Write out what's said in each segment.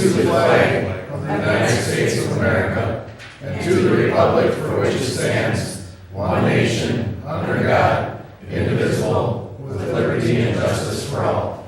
to the flag of the United States of America and to the republic for which it stands, one nation, under God, indivisible, with liberty and justice for all.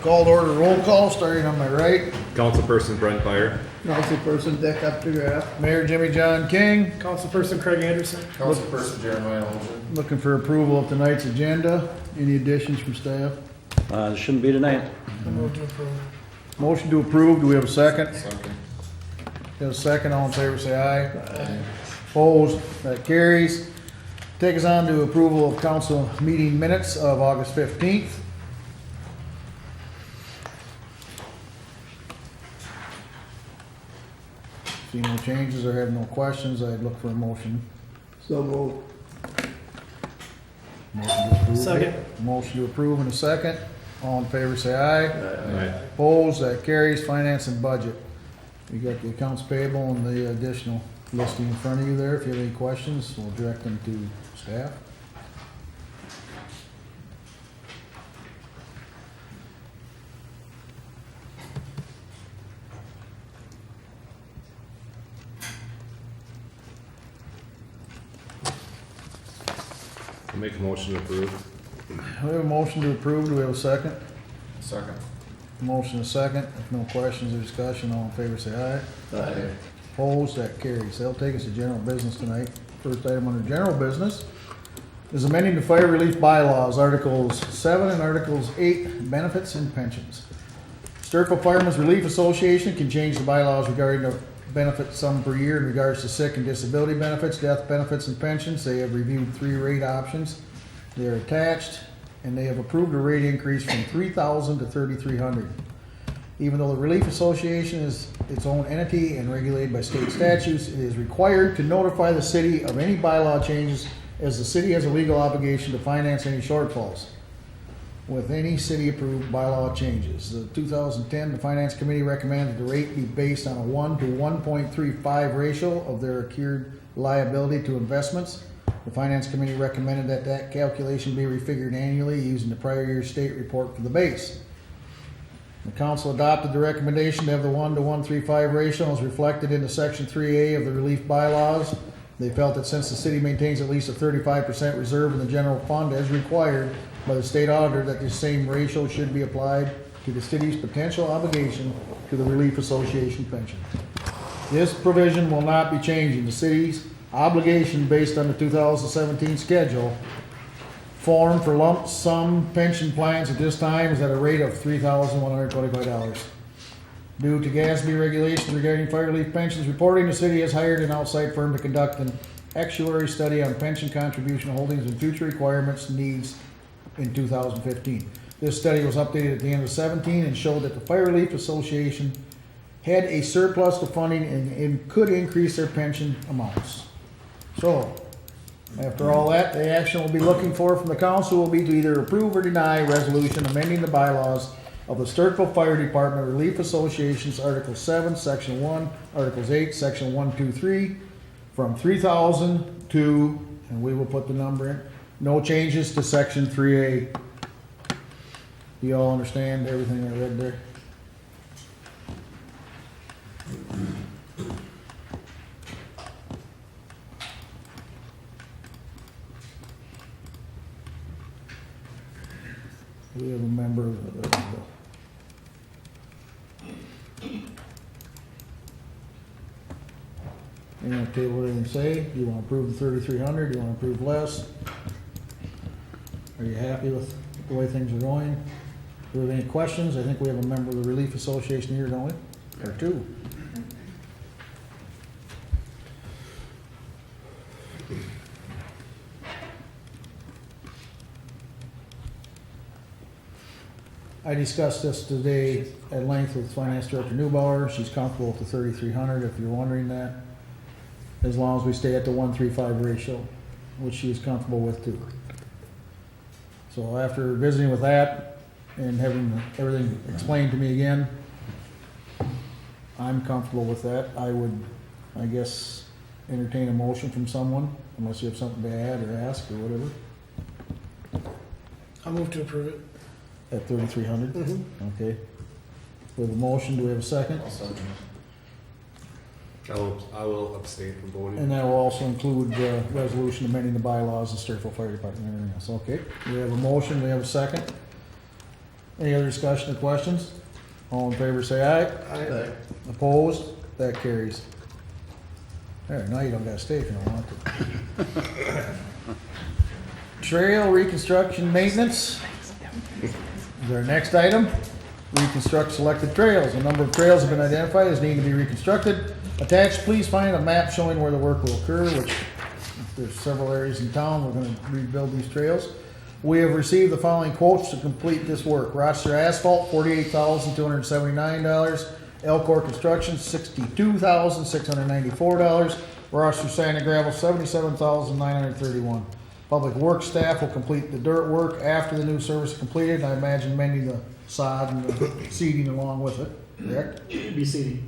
Called order roll call, starting on my right. Councilperson Brent Byer. Councilperson Dick Updegraff. Mayor Jimmy John King. Councilperson Craig Anderson. Councilperson Jeremiah Olson. Looking for approval of tonight's agenda. Any additions from staff? There shouldn't be tonight. Move to approve. Motion to approve. Do we have a second? Second. Have a second. All in favor, say aye. Opposed? That carries. Take us on to approval of council meeting minutes of August 15th. See no changes or have no questions, I'd look for a motion. So moved. Motion to approve. Second. Motion to approve in a second. All in favor, say aye. Aye. Opposed? That carries. Finance and budget. You got the accounts payable and the additional listing in front of you there. If you have any questions, we'll direct them to staff. I'll make a motion to approve. We have a motion to approve. Do we have a second? Second. Motion is second. If no questions or discussion, all in favor say aye. Aye. Opposed? That carries. That'll take us to general business tonight. First item under general business is amending the fire relief bylaws, Articles 7 and Articles 8, benefits and pensions. Stewartville Firemen's Relief Association can change the bylaws regarding the benefit sum per year in regards to sick and disability benefits, death benefits, and pensions. They have reviewed 3 rate options. They are attached, and they have approved a rate increase from $3,000 to $3,300. Even though the Relief Association is its own entity and regulated by state statutes, it is required to notify the city of any bylaw changes, as the city has a legal obligation to finance any shortfalls with any city-approved bylaw changes. The 2010, the Finance Committee recommended the rate be based on a 1 to 1.35 ratio of their accrued liability to investments. The Finance Committee recommended that that calculation be refigured annually using the prior year's state report for the base. The council adopted the recommendation to have the 1 to 1.35 ratio as reflected in the Section 3A of the relief bylaws. They felt that since the city maintains at least a 35% reserve in the general fund as required by the state auditor, that the same ratio should be applied to the city's potential obligation to the Relief Association pension. This provision will not be changing. The city's obligation based on the 2017 schedule form for lump sum pension plans at this time is at a rate of $3,125. Due to GASB regulations regarding fire relief pensions reporting, the city has hired an outside firm to conduct an actuary study on pension contribution holdings and future requirements needs in 2015. This study was updated at the end of 2017 and showed that the Fire Relief Association had a surplus of funding and could increase their pension amounts. So, after all that, the action we'll be looking for from the council will be to either approve or deny a resolution amending the bylaws of the Stewartville Fire Department Relief Association's Article 7, Section 1, Articles 8, Section 1, 2, 3, from 3,000 to, and we will put the number in, no changes to Section 3A. Do you all understand everything I read there? We have a member of the you want to table anything to say? Do you want to approve the 3,300? Do you want to approve less? Are you happy with the way things are going? Do we have any questions? I think we have a member of the Relief Association here, don't we? Or two. I discussed this today at length with Finance Director Neubauer. She's comfortable with the 3,300, if you're wondering that, as long as we stay at the 1.35 ratio, which she is comfortable with too. So after visiting with that and having everything explained to me again, I'm comfortable with that. I would, I guess, entertain a motion from someone, unless you have something to add or ask or whatever, I'll move to approve it. at 3,300. Okay. We have a motion, do we have a second? I will abstain from voting. And that will also include the resolution amending the bylaws of Stewartville Fire Department and everything else. Okay, we have a motion, we have a second. Any other discussion or questions? All in favor say aye. Aye. Opposed? That carries. There, now you don't gotta stay if you don't want to. Trail reconstruction maintenance is our next item. Reconstruct selected trails. A number of trails have been identified as needing to be reconstructed. Attached, please find a map showing where the work will occur, which there's several areas in town. We're gonna rebuild these trails. We have received the following quotes to complete this work. Rochester Asphalt, $48,279. Elcor Construction, $62,694. Rochester Sand and Gravel, $77,931. Public Works staff will complete the dirt work after the new service is completed, and I imagine mending the sod and the seeding along with it, correct? Be seated.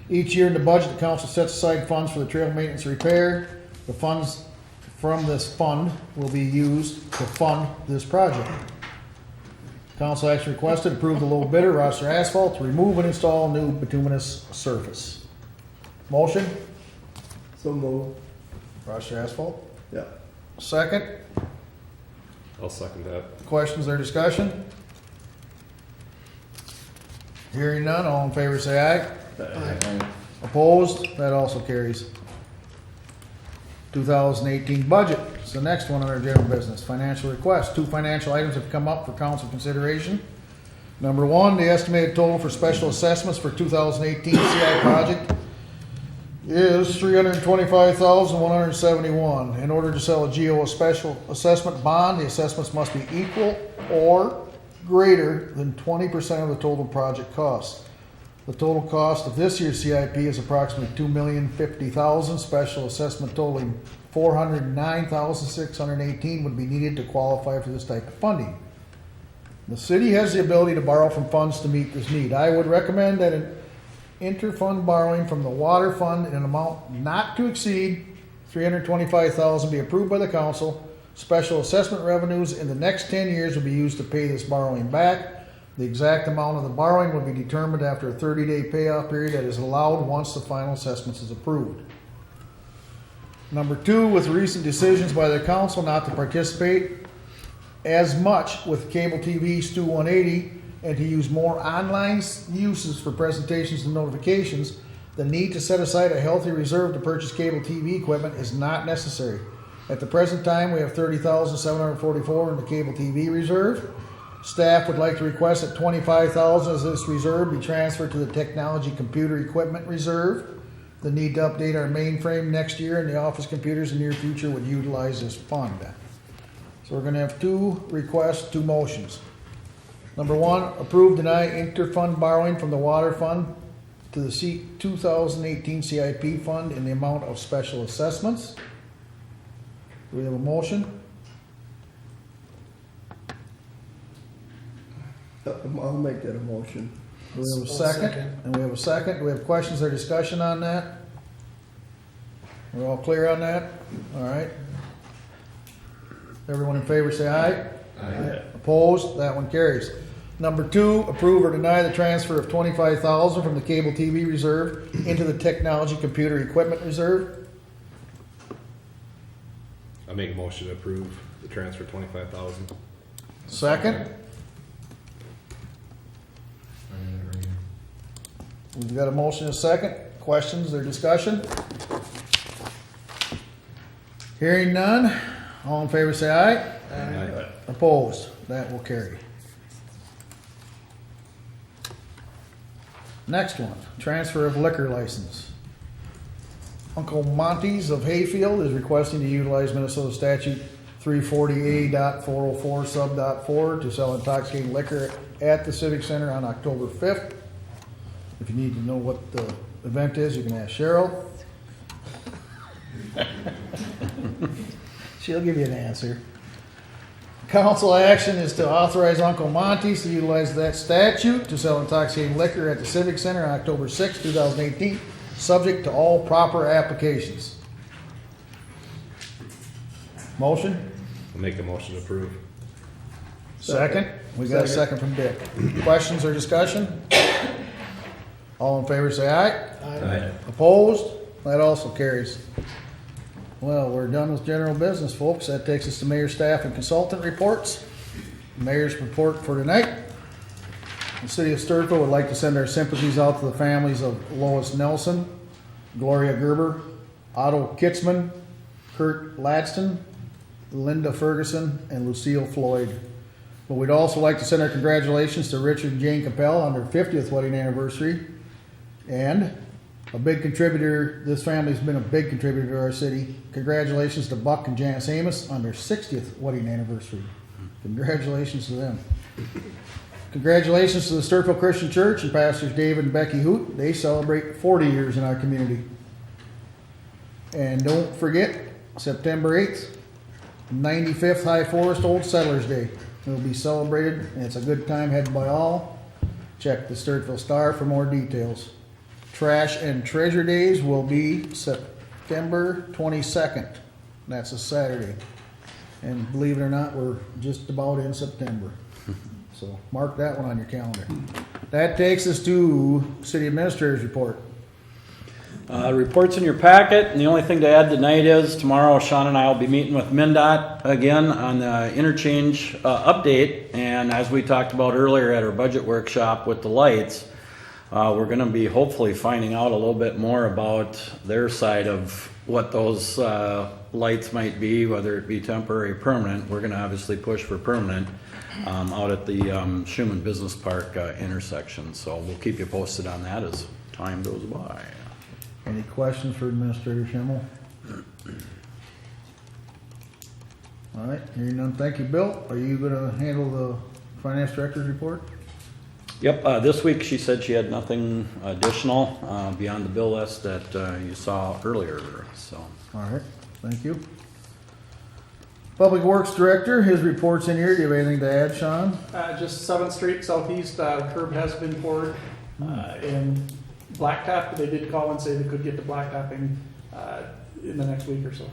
Each year in the budget, the council sets aside funds for the trail maintenance repair. The funds from this fund will be used to fund this project. Council action requested, approve the low bidder, Rochester Asphalt, to remove and install new bituminous surface. Motion, So moved. Rochester Asphalt. Yeah. Second, I'll second that. questions or discussion? Hearing none, all in favor say aye. Opposed? That also carries. 2018 budget is the next one on our general business. Financial request. Two financial items have come up for council consideration. Number one, the estimated total for special assessments for 2018 CI project is $325,171. In order to sell a GO special assessment bond, the assessments must be equal or greater than 20% of the total project cost. The total cost of this year's CIP is approximately $2,050,000. Special assessment totaling $409,618 would be needed to qualify for this type of funding. The city has the ability to borrow from funds to meet this need. I would recommend that an inter-fund borrowing from the water fund in an amount not to exceed $325,000 be approved by the council. Special assessment revenues in the next 10 years will be used to pay this borrowing back. The exact amount of the borrowing will be determined after a 30-day payoff period that is allowed once the final assessment is approved. Number two, with recent decisions by the council not to participate as much with cable TV Stu 180 and to use more online uses for presentations and notifications, the need to set aside a healthy reserve to purchase cable TV equipment is not necessary. At the present time, we have $30,744 in the cable TV reserve. Staff would like to request that $25,000 of this reserve be transferred to the technology computer equipment reserve. The need to update our mainframe next year and the office computers in the near future would utilize this fund. So we're gonna have two requests, two motions. Number one, approve, deny inter-fund borrowing from the water fund to the 2018 CIP fund in the amount of special assessments. Do we have a motion? I'll make that a motion. Do we have a I'll second? second. And we have a second. Do we have questions or discussion on that? We're all clear on that? All right. Everyone in favor say aye. Aye. Opposed? That one carries. Number two, approve or deny the transfer of $25,000 from the cable TV reserve into the technology computer equipment reserve. I make a motion to approve the transfer $25,000. Second. We've got a motion and a second. Questions or discussion? Hearing none. All in favor say aye. Aye. Opposed? That will carry. Next one, transfer of liquor license. Uncle Monty's of Hayfield is requesting to utilize Minnesota statute 340A.404 sub.4 to sell intoxicating liquor at the Civic Center on October 5th. If you need to know what the event is, you can ask Cheryl. She'll give you an answer. Council action is to authorize Uncle Monty's to utilize that statute to sell intoxicating liquor at the Civic Center on October 6, 2018, subject to all proper applications. Motion? I'll make a motion to approve. Second. We got a second from Dick. Questions or discussion? All in favor say aye. Aye. Opposed? That also carries. Well, we're done with general business, folks. That takes us to mayor, staff, and consultant reports. Mayor's report for tonight. The city of Stewartville would like to send our sympathies out to the families of Lois Nelson, Gloria Gerber, Otto Kitzman, Kurt Ladston, Linda Ferguson, and Lucille Floyd. But we'd also like to send our congratulations to Richard and Jane Capel on their 50th wedding anniversary. And a big contributor, this family's been a big contributor to our city. Congratulations to Buck and Janice Amos on their 60th wedding anniversary. Congratulations to them. Congratulations to the Stewartville Christian Church and Pastors David and Becky Hoot. They celebrate 40 years in our community. And don't forget, September 8th, 95th High Forest Old Settlers Day. It will be celebrated, and it's a good time had by all. Check the Stewartville Star for more details. Trash and Treasure Days will be September 22nd. That's a Saturday. And believe it or not, we're just about in September. So mark that one on your calendar. That takes us to City Administrator's report. Reports in your packet, and the only thing to add tonight is tomorrow Sean and I will be meeting with MnDOT again on the interchange update. And as we talked about earlier at our budget workshop with the lights, we're going to be hopefully finding out a little bit more about their side of what those lights might be, whether it be temporary or permanent. We're going to obviously push for permanent out at the Schumann Business Park intersection. So we'll keep you posted on that as time goes by. Any questions for Administrator Schimmel? All right, hearing none, thank you. Bill, are you gonna handle the Finance Director's report? Yep, this week she said she had nothing additional beyond the bill list that you saw earlier, so. All right, thank you. Public Works Director, his report's in here. Do you have anything to add, Sean? Just 7th Street Southeast, curb has been poured, and blacktop, they did call and say they could get the blacktopping, in the next week or so.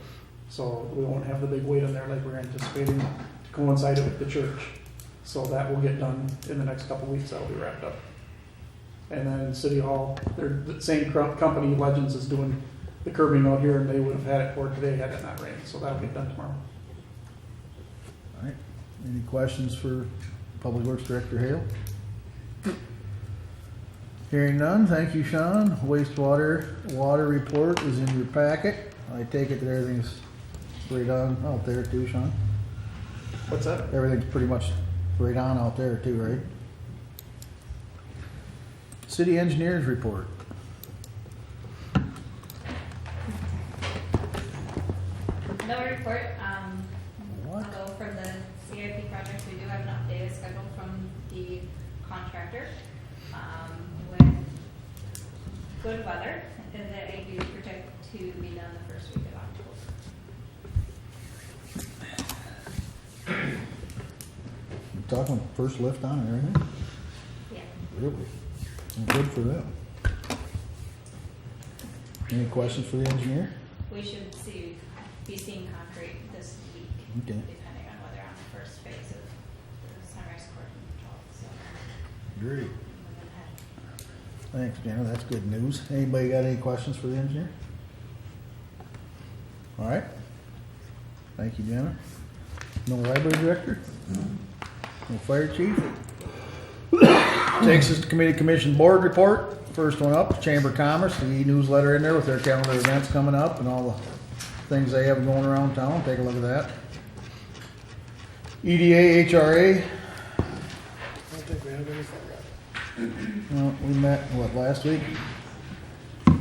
So we won't have the big wait on there like we're anticipating to coincide with the church. So that will get done in the next couple weeks, that'll be wrapped up. And then City Hall, they're the same company, Legends, is doing the curbing out here, and they would have had it poured today had it not rained, so that'll get done tomorrow. All right, any questions for Public Works Director Hale? Hearing none, thank you, Sean. Water report is in your packet. I take it that everything's right on out there too, Sean? What's that? Everything's pretty much right on out there too, right? City Engineers report. No report. What? Although for the CIP project, we do have an updated schedule from the contractor. With good weather, and that I do project to be done the first week of October. You talking first lift on and everything? Yeah. Really? Well, good for them. Any questions for the engineer? We should be seeing concrete this week, Okay. depending on whether on the first phase of the Sunrise Court and so. Great. moving ahead. Thanks, Jenna. That's good news. Anybody got any questions for the engineer? All right. Thank you, Jenna. No library director? No fire chief? Takes us to committee commission board report. First one up, Chamber of Commerce, the e-newsletter in there with their calendar events coming up and all the things they have going around town. Take a look at that. EDA, HRA. I don't think we have anything yet. Well, we met, what, last week?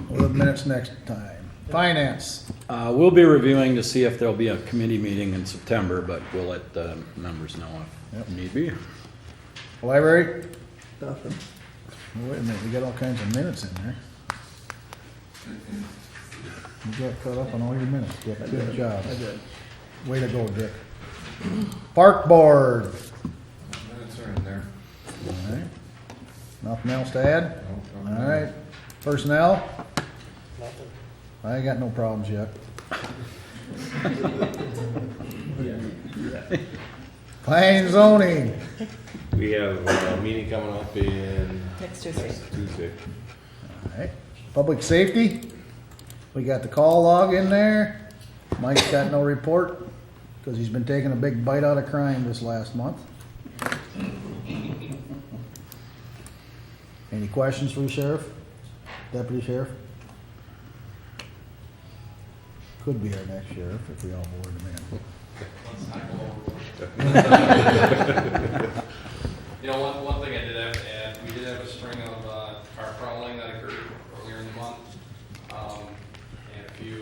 We'll have minutes next time. Finance. We'll be reviewing to see if there'll be a committee meeting in September, but we'll let the members know if need be. Library. Nothing. Oh, wait a minute, we got all kinds of minutes in there. You got caught up on all your minutes, Dick. Good job. I did. Way to go, Dick. Park Board. Minutes are in there. All right. Nothing else to add? No, All right. Personnel? Nothing. I ain't got no problems yet. Planning and zoning. We have a meeting coming up in Next Tuesday. Tuesday. Alright, public safety, we got the call log in there. Mike's got no report, cause he's been taking a big bite out of crime this last month. Any questions for the sheriff? Deputy sheriff? Could be our next sheriff if we all board him in. You know, one thing I did have to add, we did have a string of car prowling that occurred earlier in the month, and a few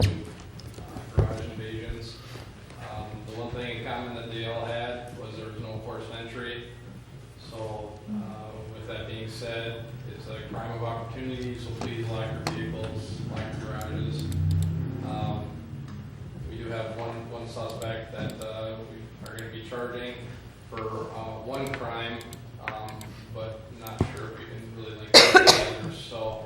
garage invasions. The one thing in common that they all had was there was no forced entry. So, with that being said, it's a crime of opportunity, so please lock your vehicles, lock your garages. We do have one suspect that we are going to be charging for one crime, but not sure if we can really link it to others. So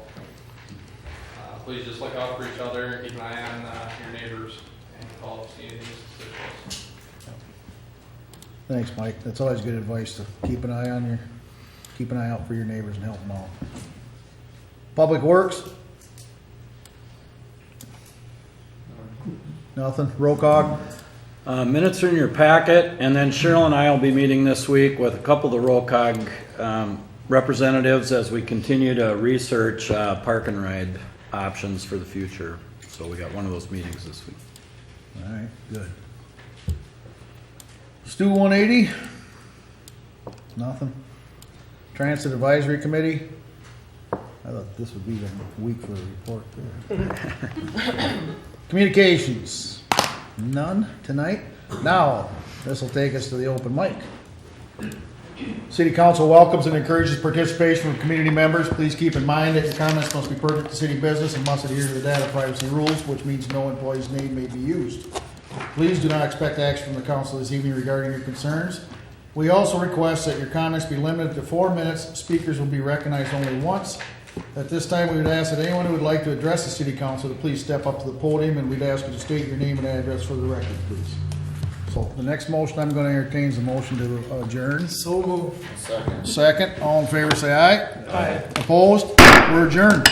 please just look out for each other, keep an eye on your neighbors, and call if you see anything suspicious. Thanks, Mike. That's always good advice to keep an eye out for your neighbors and help them out. Public Works? Nothing. Roll call? Minutes are in your packet, and then Cheryl and I will be meeting this week with a couple of the ROCOG representatives as we continue to research park and ride options for the future. So we got one of those meetings this week. All right, good. Stu 180? Nothing. Transit Advisory Committee? I thought this would be the week for a report there. Communications? None tonight. Now, this will take us to the open mic. City Council welcomes and encourages participation from community members. Please keep in mind that your comments must be pertinent to city business and must adhere to the data privacy rules, which means no employee's name may be used. Please do not expect action from the council this evening regarding your concerns. We also request that your comments be limited to 4 minutes. Speakers will be recognized only once. At this time, we would ask that anyone who would like to address the city council to please step up to the podium, and we'd ask you to state your name and address for the record, please. So the next motion I'm going to entertain is a motion to adjourn. So moved. Second. Second, all in favor say aye. Aye. Opposed? We're adjourned.